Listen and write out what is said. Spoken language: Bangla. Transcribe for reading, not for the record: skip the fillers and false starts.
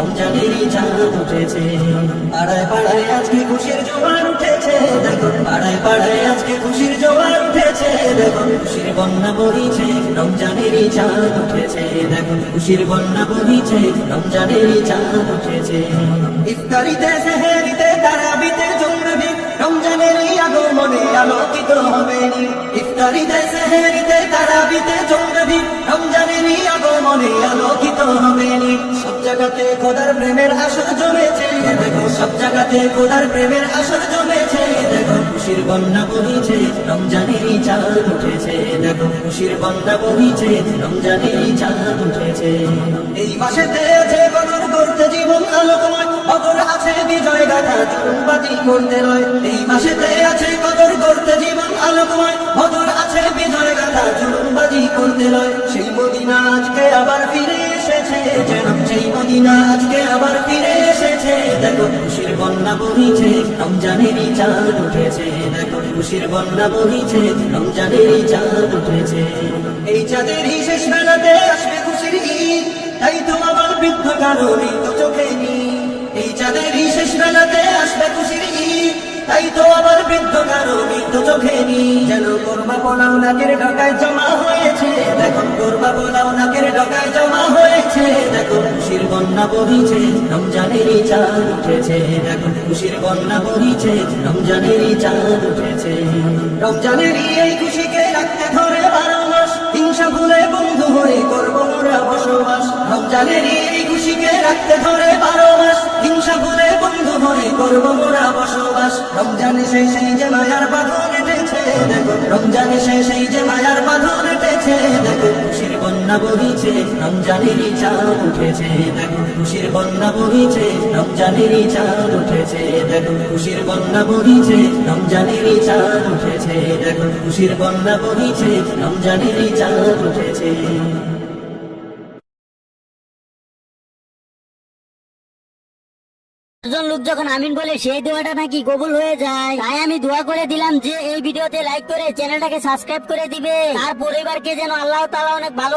রমজানেরই চাঁদ উঠেছে। পাড়ায় পাড়ায় আজকে খুশির জোয়ার উঠেছে দেখো, পাড়ায় পাড়ায় আজকে খুশির জোয়ার উঠেছে দেখো, খুশির বন্যা বহিছে রমজানেরই চাঁদ উঠেছে দেখো, খুশির বন্যা বহিছে রমজানেরই চাঁদ উঠেছে। ইফতারিতে সেহরিতে তারাবিতে জুমবি রমজানেরই আগমনে আলোকিত হবে। ইফতারিতে সেহরিতে তারাবিতে জুমবি রমজানেরই আগমনে আলোকিত হবে। সব জায়গাতে খোদার প্রেমের আসর জমেছে দেখো, সব জায়গাতে খোদার প্রেমের আসর জমেছে দেখো, খুশির বন্যা বহিছে রমজানেরই চাঁদ উঠেছে দেখো, খুশির বন্যা বহিছে রমজানেরই চাঁদ উঠেছে। এই মাসেতে আছে কদর করতে জীবন আলোকময়, কদর আছে বিজয় গাথা চুনবাজি করতে নয়। এই মাসেতে আছে কদর করতে জীবন আলোকময়, কদর আছে বিজয় গাথা চুনবাজি করতে নয়। সেই মদিনা আজকে আবার ফিরে এসেছে যেন, সেই মদিনা আজকে আবার ফিরে এসেছে দেখো, খুশির বন্যা বহিছে রমজানেরই চাঁদ উঠেছে দেখো, খুশির বন্যা বহিছে রমজানেরই চাঁদ উঠেছে। এই চাঁদেরই শেষ বেলাতে আসবে খুশির ঈদ, তাই তো আমার বৃদ্ধ কারণে তো চোখে নি। এই চাঁদেরই শেষ বেলাতে আসবে খুশির ঈদ, তাই তো আমার বৃদ্ধ কারণে তো চোখে নি। যেন কোরবা পোলাও নাকের ঢাকায় জমা হয়েছে দেখো, কোরবা পোলাও নাকের ঢাকায় জমা হয়েছে দেখো, খুশির বন্যা বহিছে রমজানেরই চাঁদ উঠেছে দেখো, খুশির বন্যা বহিছে রমজানেরই চাঁদ উঠেছে। রমজানেরই এই খুশিকে রাখতে ধরে 12 মাস, হিংসা ভুলে বন্ধু হয়ে করবো মোরা বসবাস। রমজানেরই এই খুশিকে রাখতে ধরে 12 মাস, হিংসা ভুলে বন্ধু হয়ে করবো মোরা বসবাস। রমজানে সেই যে মায়ার বাঁধন এঁটেছে দেখো, রমজানে সেই যে মায়ার বাঁধন এঁটেছে দেখো, খুশির বন্যা বহিছে রমজানেরই চাঁদ উঠেছে দেখো, খুশির বন্যা বহিছে রমজানেরই চাঁদ উঠেছে দেখো, খুশির বন্যা বহিছে রমজানেরই চাঁদ উঠেছে দেখো, খুশির বন্যা বহিছে রমজানেরই চাঁদ উঠেছে। একজন লোক যখন আমিন বলে সেই দোয়াটা নাকি কবুল হয়ে যায়, তাই আমি দোয়া করে দিলাম যে এই ভিডিওতে লাইক করে চ্যানেলটাকে সাবস্ক্রাইব করে দিবে, তার পরিবারকে যেন আল্লাহ তাআলা অনেক ভালো